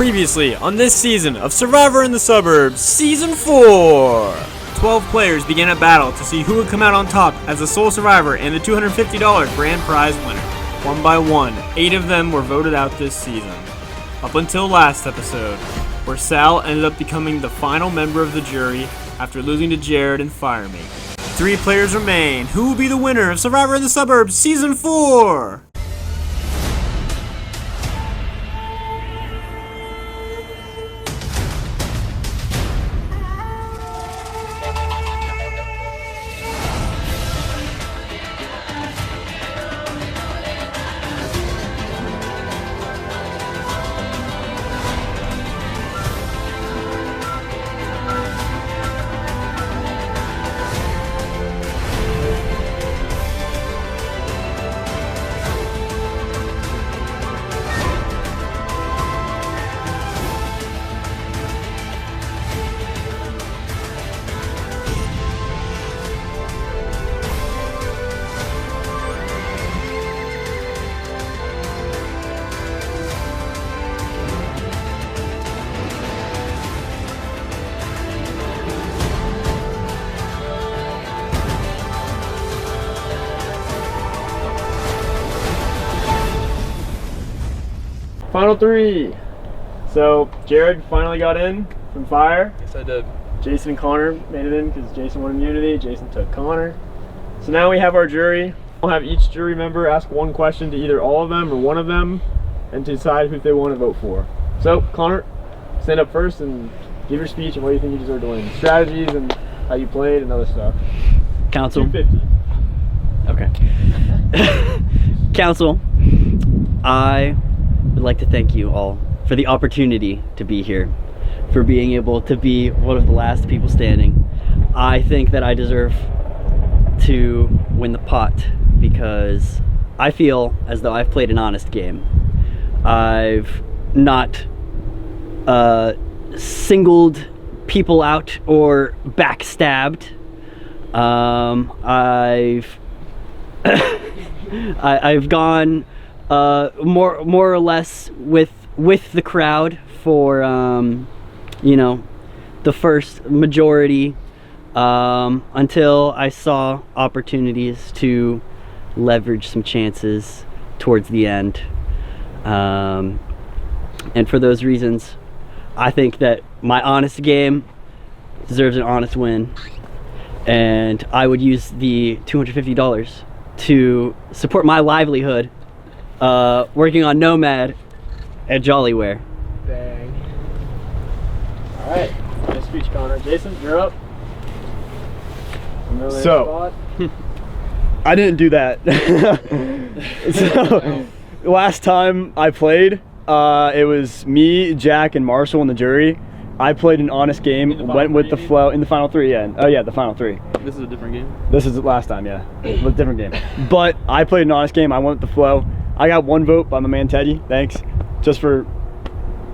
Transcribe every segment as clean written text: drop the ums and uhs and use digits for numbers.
Previously on this season of Survivor in the Suburbs, Season 4! 12 players began a battle to see who would come out on top as the sole survivor and the $250 grand prize winner. One by one, 8 of them were voted out this season. Up until last episode, where Sal ended up becoming the final member of the jury after losing to Jared and Firemate. 3 players remain. Who will be the winner of Survivor in the Suburbs Season 4? Final 3. So Jared finally got in from Fire. Yes, I did. Jason and Connor made it in because Jason won immunity. Jason took Connor. So now we have our jury. We'll have each jury member ask one question to either all of them or one of them and to decide who they want to vote for. So Connor, stand up first and give your speech and what you think you deserve to win. Strategies and how you played and other stuff. Council. 250. Okay. Council, I would like to thank you all for the opportunity to be here, for being able to be one of the last people standing. I think that I deserve to win the pot because I feel as though I've played an honest game. I've not singled people out or backstabbed. I've gone more or less with the crowd for you know, the first majority until I saw opportunities to leverage some chances towards the end, and for those reasons I think that my honest game deserves an honest win, and I would use the $250 to support my livelihood working on Nomad at Jollyware. Dang. Alright, nice speech, Connor. Jason, you're up. So, I didn't do that. So, last time I played, it was me, Jack, and Marshall in the jury. I played an honest game, went with the flow in the final 3, yeah. Oh yeah, the final 3. This is a different game? This is the last time, yeah. It was a different game. But I played an honest game, I went with the flow. I got 1 vote by my man Teddy, thanks. Just for,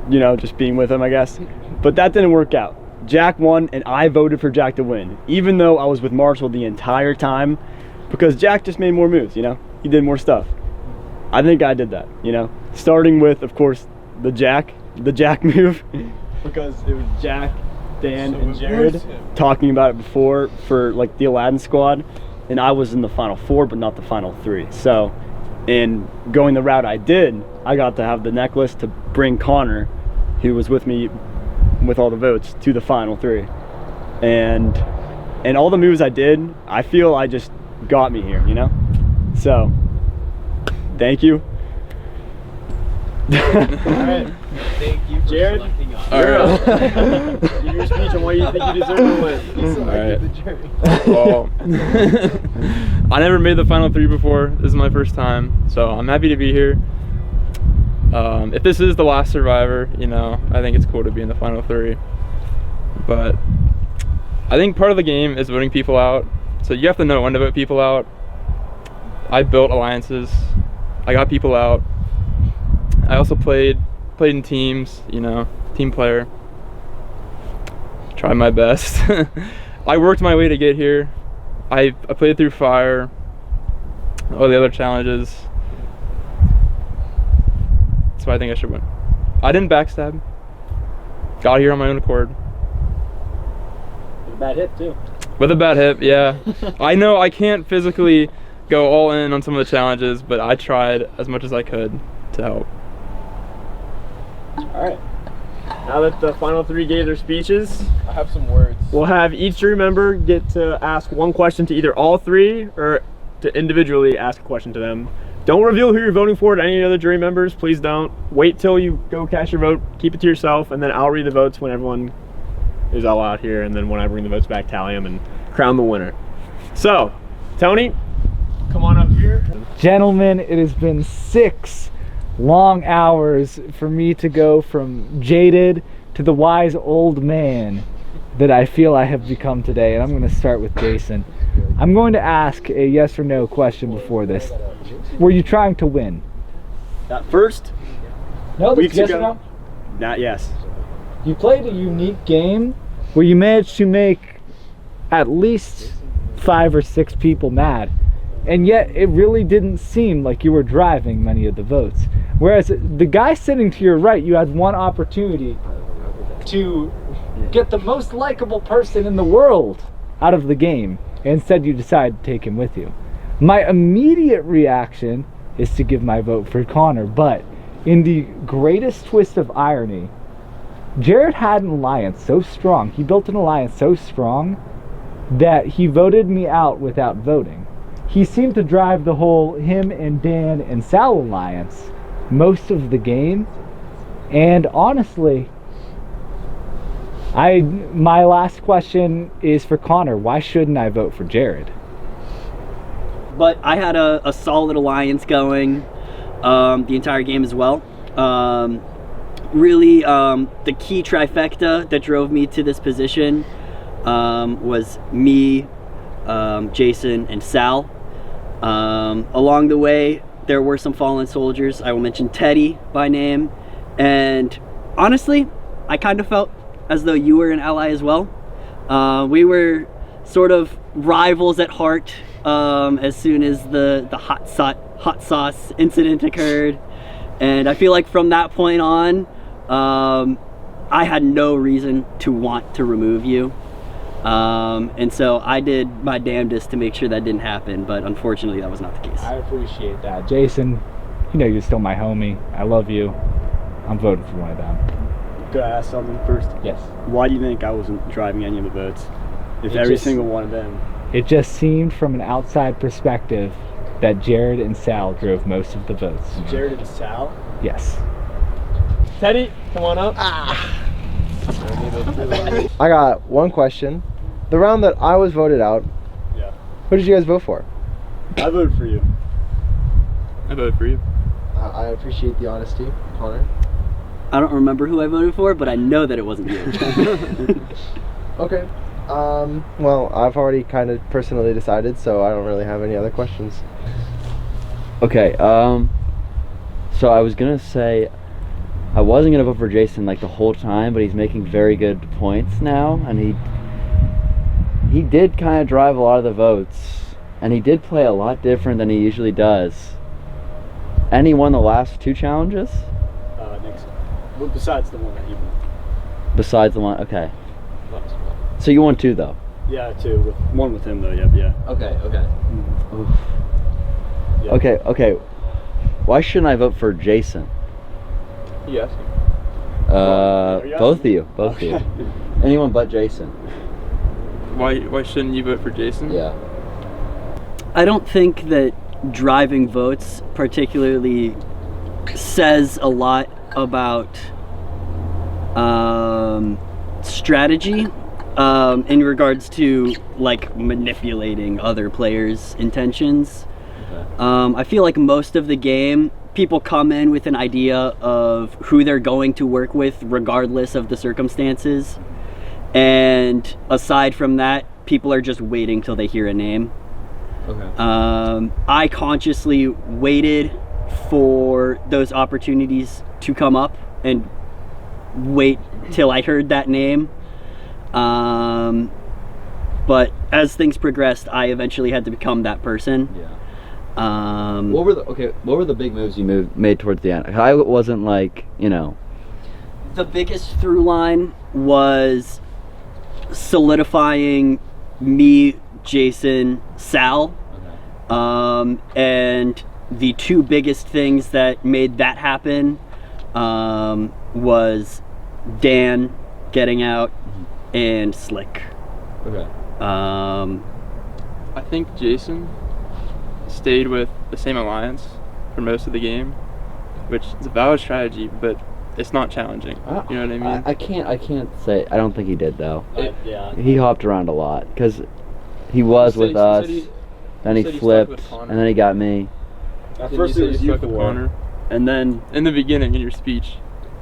you know, just being with him, I guess. But that didn't work out. Jack won, and I voted for Jack to win, even though I was with Marshall the entire time, because Jack just made more moves, you know? He did more stuff. I think I did that, you know? Starting with, of course, the Jack move, because it was Jack, Dan, and Jared talking about it before for, like, the Aladdin squad, and I was in the final 4, but not the final 3. So, in going the route I did, I got to have the necklace to bring Connor, who was with me with all the votes, to the final 3. And all the moves I did, I feel I just got me here, you know? So, thank you. Alright. Thank you for Jared, selecting us. Alright. Give your speech on why you think you deserve to win. Alright. Well, I never made the final 3 before. This is my first time, so I'm happy to be here. If this is the last Survivor, you know, I think it's cool to be in the final 3. But I think part of the game is voting people out. So you have to know when to vote people out. I built alliances. I got people out. I also played in teams, you know, team player. Tried my best. I worked my way to get here. I played through fire, all the other challenges. So I think I should win. I didn't backstab. got here on my own accord. With a bad hip too. With a bad hip, yeah. I know I can't physically go all in on some of the challenges, but I tried as much as I could to help. All right. Now that the final three gave their speeches, I have some words. we'll have each jury member get to ask one question to either all three or to individually ask a question to them. Don't reveal who you're voting for to any other jury members. Please don't. Wait till you go cast your vote. Keep it to yourself, and then I'll read the votes when everyone is all out here, and then when I bring the votes back, tally them and crown the winner. So, Tony, come on up here. Gentlemen, it has been 6 long hours for me to go from jaded to the wise old man that I feel I have become today. And I'm going to start with Jason. I'm going to ask a yes or no question before this. Were you trying to win? That first, No, weeks yes ago. or no? Not yes. You played a unique game where you managed to make at least 5 or 6 people mad. And yet it really didn't seem like you were driving many of the votes. Whereas the guy sitting to your right, you had one opportunity to get the most likable person in the world out of the game. And instead you decided to take him with you. My immediate reaction is to give my vote for Connor, but in the greatest twist of irony, Jared had an alliance so strong, he built an alliance so strong that he voted me out without voting. He seemed to drive the whole him and Dan and Sal alliance most of the game, and honestly, my last question is for Connor. Why shouldn't I vote for Jared? But I had a solid alliance going the entire game as well. Really, the key trifecta that drove me to this position was me, Jason, and Sal. Along the way, there were some fallen soldiers. I will mention Teddy by name. And honestly, I kind of felt as though you were an ally as well. We were sort of rivals at heart as soon as the hot sauce incident occurred. And I feel like from that point on, I had no reason to want to remove you. And so I did my damnedest to make sure that didn't happen, but unfortunately that was not the case. I appreciate that. Jason, you know you're still my homie. I love you. I'm voting for one of them. Could I ask something first? Yes. Why do you think I wasn't driving any of the votes? If It every just- single one of them. It just seemed from an outside perspective that Jared and Sal drove most of the votes. Jared and Sal? Yes. Teddy, come on up. I got one question. The round that I was voted out, Yeah. who did you guys vote for? I voted for you. I voted for you. I appreciate the honesty, Connor. I don't remember who I voted for, but I know that it wasn't you. Okay. Well, I've already kind of personally decided, so I don't really have any other questions. Okay, so I was gonna say I wasn't gonna vote for Jason like the whole time, but he's making very good points now, and he did kind of drive a lot of the votes, and he did play a lot different than he usually does. And he won the last 2 challenges? Next. Well, besides the one that you won. Besides the one, okay. So you won 2 though? Yeah, two. One with him though, yeah. Okay, okay. Yeah. Okay. Why shouldn't I vote for Jason? Yes. Are you Both of asking? you. Both of you. Anyone but Jason. Why shouldn't you vote for Jason? Yeah. I don't think that driving votes particularly says a lot about strategy in regards to like manipulating other players' intentions. I feel like most of the game people come in with an idea of who they're going to work with regardless of the circumstances, and aside from that people are just waiting till they hear a name. Okay. I consciously waited for those opportunities to come up and wait till I heard that name. But as things progressed, I eventually had to become that person. Yeah. What What were the big moves you made towards the end? I wasn't like, the biggest through line was solidifying me, Jason, Sal. And the two biggest things that made that happen was Dan getting out and Slick. Okay. I think Jason stayed with the same alliance for most of the game, which is a valid strategy, but it's not challenging. You know what I mean? I can't say. I don't think he did though. Yeah. He hopped around a lot because he was with us. Then he said he stuck flipped, with Connor. and then he got me. At Didn't first you it say was you you stuck with four, Connor? and then In the beginning, in your speech.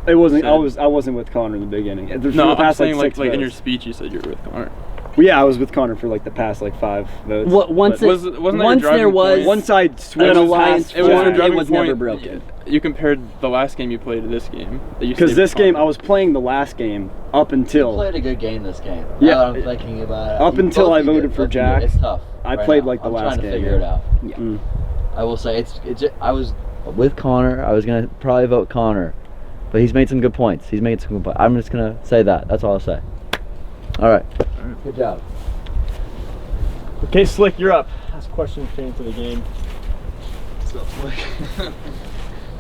it wasn't. said- I wasn't with Connor in the beginning. For the No, I'm past, saying like six in your votes. speech you said you were with Connor. Well, yeah, I was with Connor for like the past like 5 votes. Once But wasn't that your once there driving was point? Once I an switched alliance It was your formed, it driving was never point. broken. You compared the last game you played to this game. because this game I was playing the last game up You until played a good game this game. Yeah. Now that I'm thinking about it. Up until Both I you did, voted for both you did. Jack, It's tough. I right played now. like the I'm last trying to game, figure yeah. it out. Mm. I will say it's. I was with Connor. I was gonna probably vote Connor, but he's made some good points. He's made some good points. I'm just gonna say that. That's all I'll say. All right. Good job. Okay, Slick, you're up. Ask questions pertaining to the game.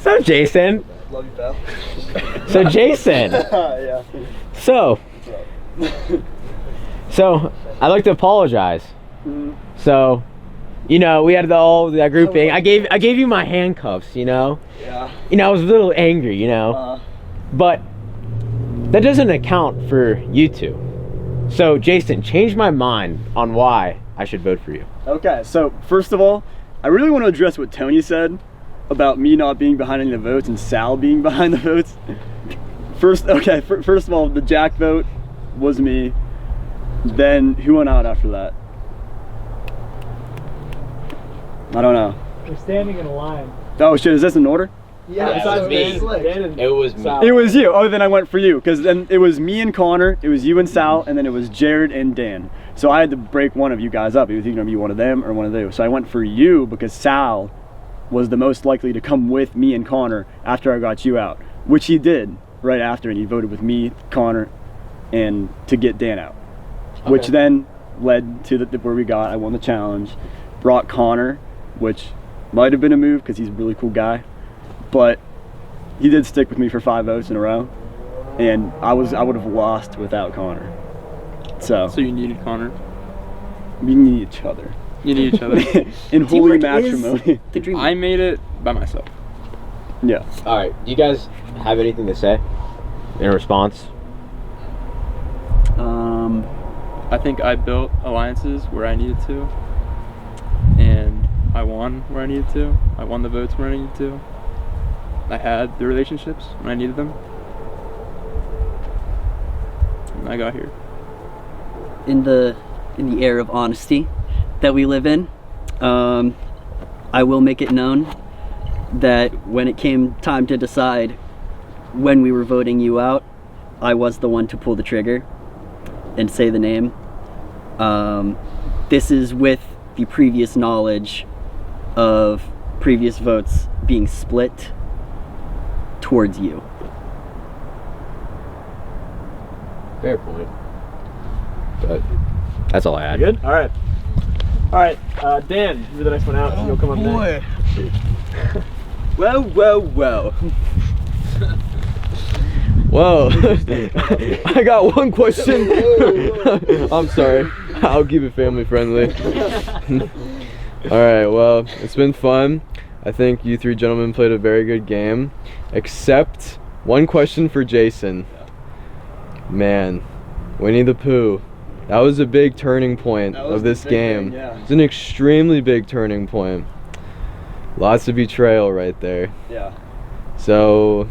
So Jason. Love you, pal. So Jason. Yeah. So I'd like to apologize. So, you know, we had that grouping. I gave you my handcuffs. You know. Yeah. You know, I was a little angry. You know. But that doesn't account for you two. So Jason, change my mind on why I should vote for you. Okay, so first of all, I really want to address what Tony said about me not being behind any of the votes and Sal being behind the votes. First of all, the Jack vote was me. Then who went out after that? I don't know. You're standing in a line. Oh shit, is this in order? Yeah, it was me. It was me. It was you. Oh, then I went for you because then it was me and Connor, it was you and Sal, and then it was Jared and Dan. So I had to break one of you guys up. It was either gonna be one of them or one of you. So I went for you because Sal was the most likely to come with me and Connor after I got you out, which he did right after, and he voted with me, Connor, and to get Dan out, which then led to where we got. I won the challenge, brought Connor, which might have been a move because he's a really cool guy, but he did stick with me for 5 votes in a row, and I would have lost without Connor. So So you needed Connor. we need each other You need each other. in holy Teamwork is matrimony. the dream. I made it by myself. Yeah. All right. Do you guys have anything to say in response? I think I built alliances where I needed to, and I won where I needed to. I won the votes where I needed to. I had the relationships when I needed them, and I got here. in the era of honesty that we live in, I will make it known that when it came time to decide when we were voting you out, I was the one to pull the trigger and say the name. This is with the previous knowledge of previous votes being split towards you. Fair point. But that's all I had. Good? Alright. Alright, Dan, you're the next one out, so you'll come up next. Whoa. Whoa. I got one question. I'm sorry. I'll keep it family friendly. Alright, well, it's been fun. I think you three gentlemen played a very good game. Except one question for Jason. Man, Winnie the Pooh. That was a big turning point of this game. Yeah. It's an extremely big turning point. Lots of betrayal right there. Yeah. So,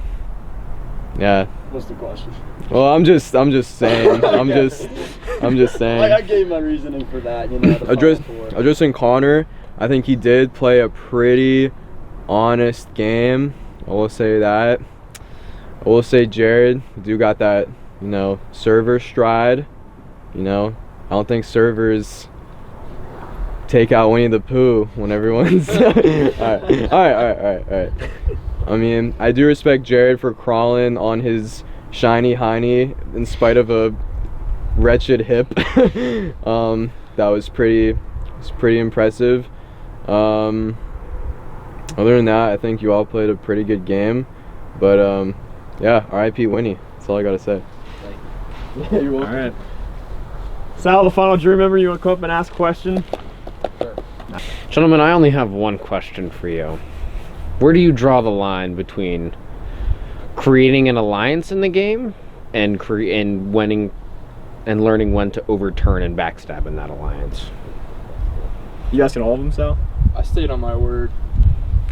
yeah. What's the question? Well, I'm just saying. I'm just saying. I gave my reasoning for that. You know. Addressing Connor, I think he did play a pretty honest game. I will say that. I will say Jared, you got that, you know, server stride. You know, I don't think servers take out Winnie the Pooh when everyone's all right. I mean, I do respect Jared for crawling on his shiny hiney in spite of a wretched hip. That was pretty impressive. Other than that, I think you all played a pretty good game. But yeah, R.I.P. Winnie. That's all I gotta say. All right. Sal, the final jury member, you want to come up and ask a question? Gentlemen, I only have one question for you. Where do you draw the line between creating an alliance in the game and winning and learning when to overturn and backstab in that alliance? You asking all of them, Sal? I stayed on my word.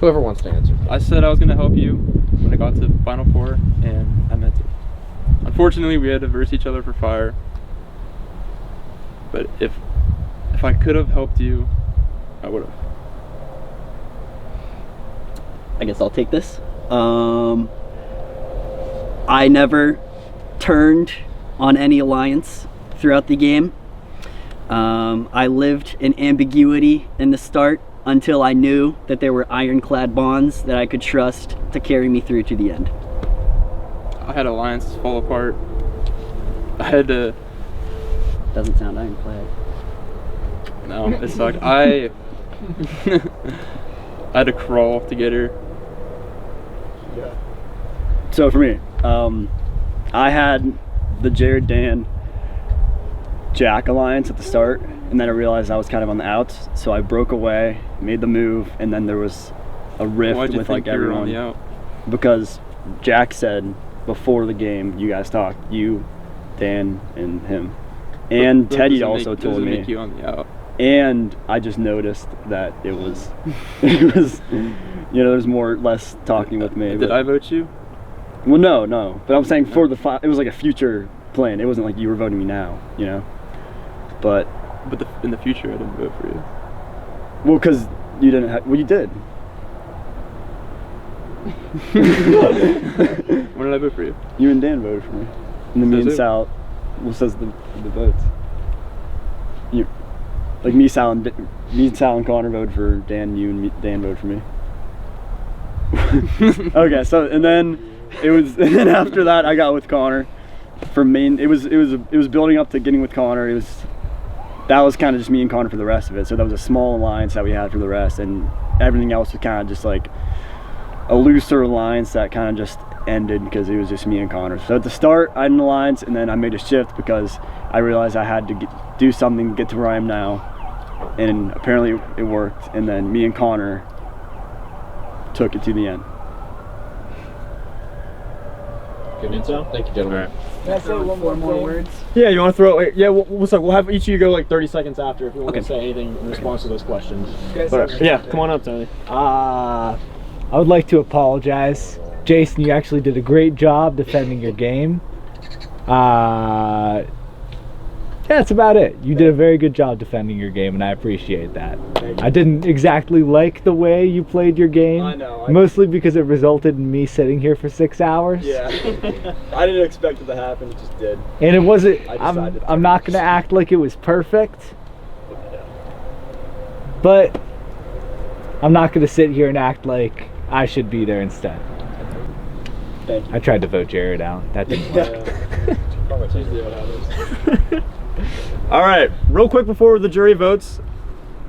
Whoever wants to answer. I said I was going to help you when I got to Final Four, and I meant it. Unfortunately, we had to verse each other for fire. But if I could have helped you, I would have. I guess I'll take this. I never turned on any alliance throughout the game. I lived in ambiguity in the start until I knew that there were ironclad bonds that I could trust to carry me through to the end. I had alliances fall apart. I had to... Doesn't sound ironclad. No, it sucked. I had to crawl to get her. So for me, I had the Jared, Dan, Jack alliance at the start, and then I realized I was kind of on the outs, so I broke away, made the move, and then there was a rift Why'd you with think like you were everyone. on the out? Because Jack said before the game, you guys talked, you, Dan, and him. And But Teddy doesn't also make, told doesn't me. make you on the out. And I just noticed that it was, there's less talking with me. Did but- I vote you? Well, no. But I'm saying for it was like a future plan. It wasn't like you were voting me now, But In the future, I didn't vote for you. well, because you didn't have. Well, you did. When did I vote for you? You and Dan voted for me, and then me Says and who? Sal. Well, says the votes. You, like me, Sal, and Connor voted for Dan. You and Dan voted for me. Okay, so and then after that I got with Connor for main. It was building up to getting with Connor. That was kind of just me and Connor for the rest of it. So that was a small alliance that we had for the rest, and everything else was kind of just like a looser alliance that kind of just ended because it was just me and Connor. So at the start I had an alliance, and then I made a shift because I realized I had to do something to get to where I am now, and apparently it worked. And then me and Connor took it to the end. Good answer. Thank you, gentlemen. Can I say one more words? Yeah, you want to throw it? Yeah, we'll have each of you go like 30 seconds after if you want Okay. to say anything in response to those questions. Guys, But, yeah, come on up, Tony. I would like to apologize. Jason, you actually did a great job defending your game. Yeah, that's about it. You did a very good job defending your game, and I appreciate that. I didn't exactly like the way you played your game. I know. Mostly because it resulted in me sitting here for 6 hours. Yeah. I didn't expect it to happen. It just did. And it wasn't. I decided to I'm not going to act like it was perfect. But I'm not going to sit here and act like I should be there instead. Thank you. I tried to vote Jared out. That didn't work. All right, real quick before the jury votes,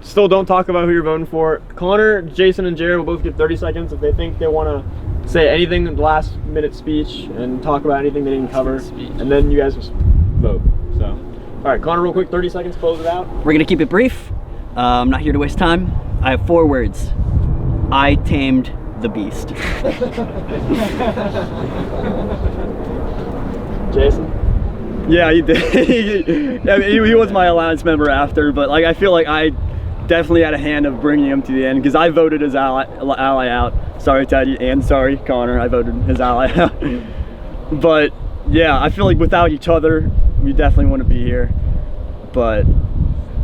still don't talk about who you're voting for. Connor, Jason, and Jared will both get 30 seconds if they think they want to say anything in the last minute speech and talk about anything they didn't cover, and then you guys just vote. So, all right, Connor, real quick, 30 seconds, close it out. We're gonna keep it brief. I'm not here to waste time. I have 4 words. I tamed the beast. Jason? Yeah, he did. I mean, he was my alliance member after, but like I feel like I definitely had a hand of bringing him to the end because I voted his ally out. Sorry, Teddy, and sorry, Connor. I voted his ally out. But yeah, I feel like without each other, we definitely wouldn't be here. But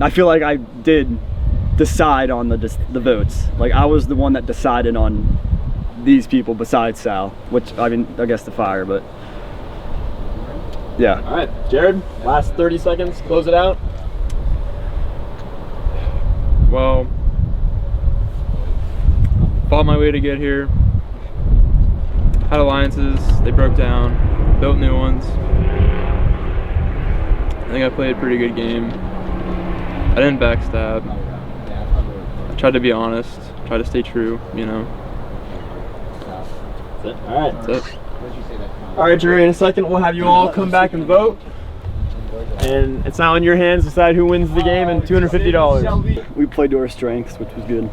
I feel like I did decide on the votes. Like I was the one that decided on these people besides Sal, which I mean, I guess the fire, but. Yeah. All right, Jared, last 30 seconds, close it out. Well, fought my way to get here. Had alliances, they broke down. built new ones. I think I played a pretty good game. I didn't backstab. I tried to be honest, tried to stay true, you know. Alright. That's it. Alright, Jerry, in a second we'll have you all come back and vote. And it's now in your hands to decide who wins the game and $250. We played to our strengths, which was good.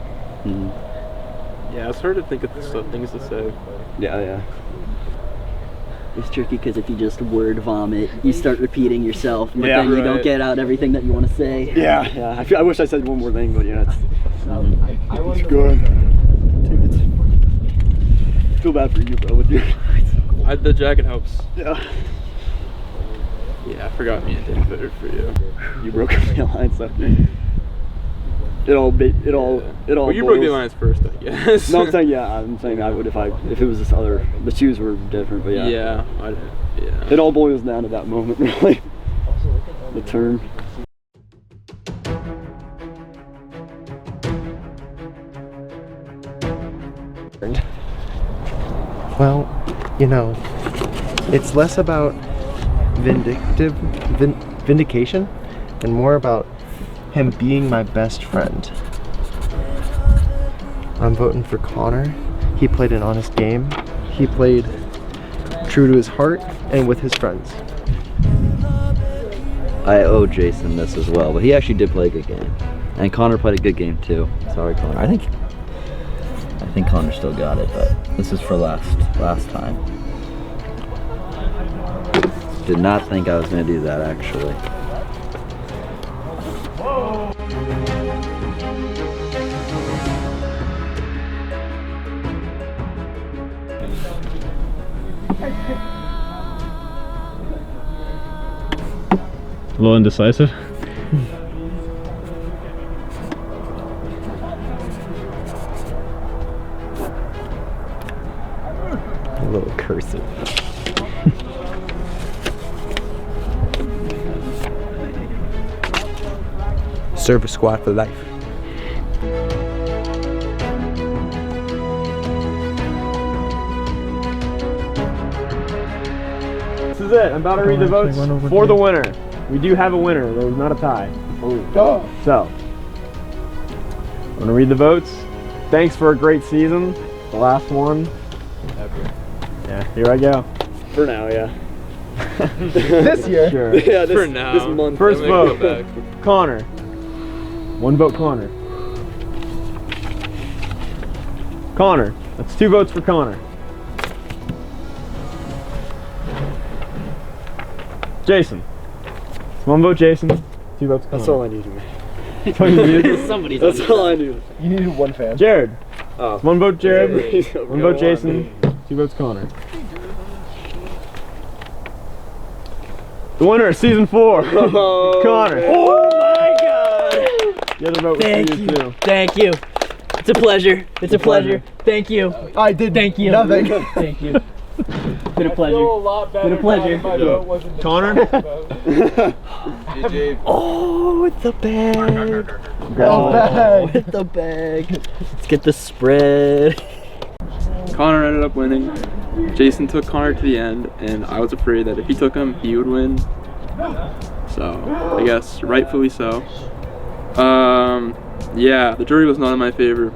Yeah, it's hard to think of things to say. Yeah. It's tricky because if you just word vomit, you start repeating yourself, but Yeah, then you don't right. get out everything that you want to say. Yeah. I wish I said one more thing, but yeah, it's good. I feel bad for you, bro, with your... The jacket helps. Yeah. Yeah, I forgot me and Dan voted for you. You broke the alliance, so... It all. Well, you broke the alliance first, I guess. No, I'm saying I would if it was this other. The shoes were different, but yeah. Yeah. It all boils down to that moment, really. The turn. Well, you know, it's less about vindication and more about him being my best friend. I'm voting for Connor. He played an honest game. He played true to his heart and with his friends. I owe Jason this as well, but he actually did play a good game. And Connor played a good game too. Sorry, Connor. I think Connor still got it, but this is for last time. Did not think I was going to do that, actually. A little indecisive. A little cursive. Server squad for life. This is it. I'm about to read the votes for the winner. We do have a winner. There was not a tie. So, I'm going to read the votes. Thanks for a great season. The last one. Yeah, here I go. For now, yeah. This year. Sure. Yeah, For now. This month. First I'm gonna vote, go back. Connor. One vote, Connor. Connor. That's 2 votes for Connor. Jason. 1 vote, Jason. 2 votes, Connor. That's all I need. That's all you need. Somebody's That's on all I need. You needed one fan. Jared. Oh. 1 vote, Jared. Yeah, 1 vote, Jason. 2 votes, Connor. The winner of season 4, Connor. Oh my god! The other vote was Thank for you you. too. Thank you. It's a pleasure. It's a pleasure. Thank you. I did Thank you. nothing. Thank you. Been a pleasure. Been a pleasure. Connor. Oh, with the bag. Oh, bag. With the bag. Let's get the spread. Connor ended up winning. Jason took Connor to the end, and I was afraid that if he took him, he would win. So, I guess rightfully so. Yeah, the jury was not in my favor.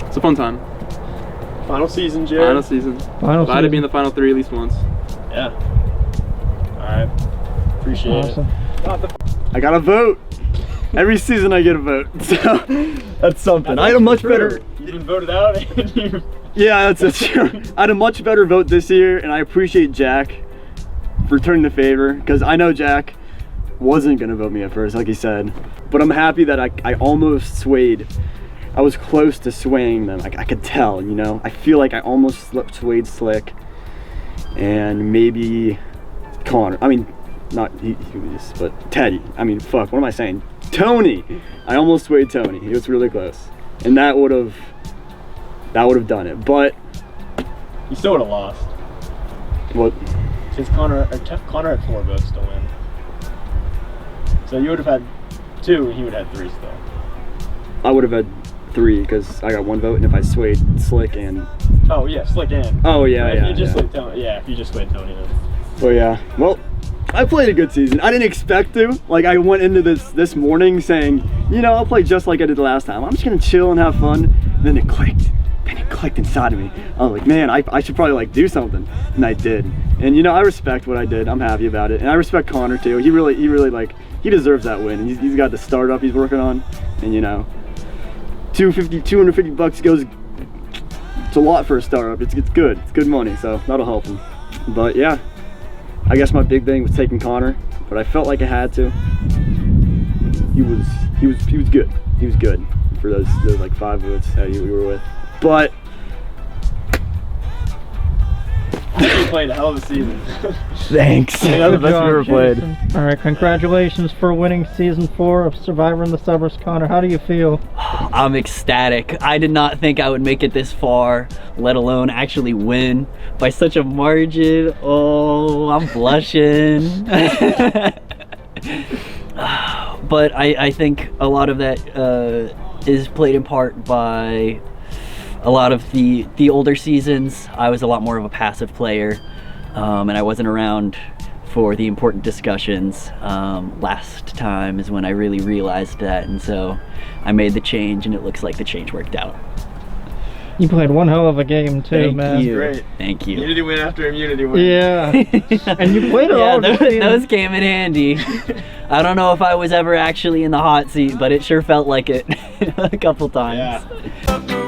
It's a fun time. Final season, Jared. Final season. Glad to be in the final 3 at least once. Yeah. Alright. Appreciate it. I got a vote. Every season I get a vote. So that's something. I had a much better. You've been voted out and you. Yeah, that's true. I had a much better vote this year, and I appreciate Jack for turning the favor, because I know Jack wasn't gonna vote me at first, like he said. But I'm happy that I almost swayed. I was close to swaying them. I could tell, you know. I feel like I almost swayed Slick, and maybe Connor. I mean, not he was, but Teddy. I mean, fuck. What am I saying? Tony. I almost swayed Tony. It was really close, and that would have done it. But You still would have lost. what? Since Connor had 4 votes to win. So you would have had 2 and he would have had 3 still. I would have had 3 because I got 1 vote, and if I swayed Slick and Oh yeah, Slick in. Oh yeah, If yeah. you just yeah. slid Tony, yeah, if you just slid Tony, then. Oh yeah. Well, I played a good season. I didn't expect to. Like I went into this morning saying, you know, I'll play just like I did the last time. I'm just gonna chill and have fun. And then it clicked. And it clicked inside of me. I was like, man, I should probably like do something. And I did. And you know, I respect what I did. I'm happy about it. And I respect Connor too. He really like he deserves that win. And he's got the startup he's working on. And you know, $250 goes. It's a lot for a startup. It's good. It's good money. So that'll help him. But yeah. I guess my big thing was taking Connor, but I felt like I had to. He was good. He was good for those like 5 votes that we were with. But You played a hell of a season. thanks. That was the best we ever played. All right, congratulations for winning season 4 of Survivor in the Suburbs. Connor, how do you feel? I'm ecstatic. I did not think I would make it this far, let alone actually win by such a margin. Oh, I'm blushing. But I think a lot of that is played in part by a lot of the older seasons. I was a lot more of a passive player, and I wasn't around for the important discussions. Last time is when I really realized that, and so I made the change, and it looks like the change worked out. You played one hell of a game too, man. Great. Thank you. Immunity win after immunity win. Yeah. And you played it all this season. those came in handy. I don't know if I was ever actually in the hot seat, but it sure felt like it a couple times. Yeah.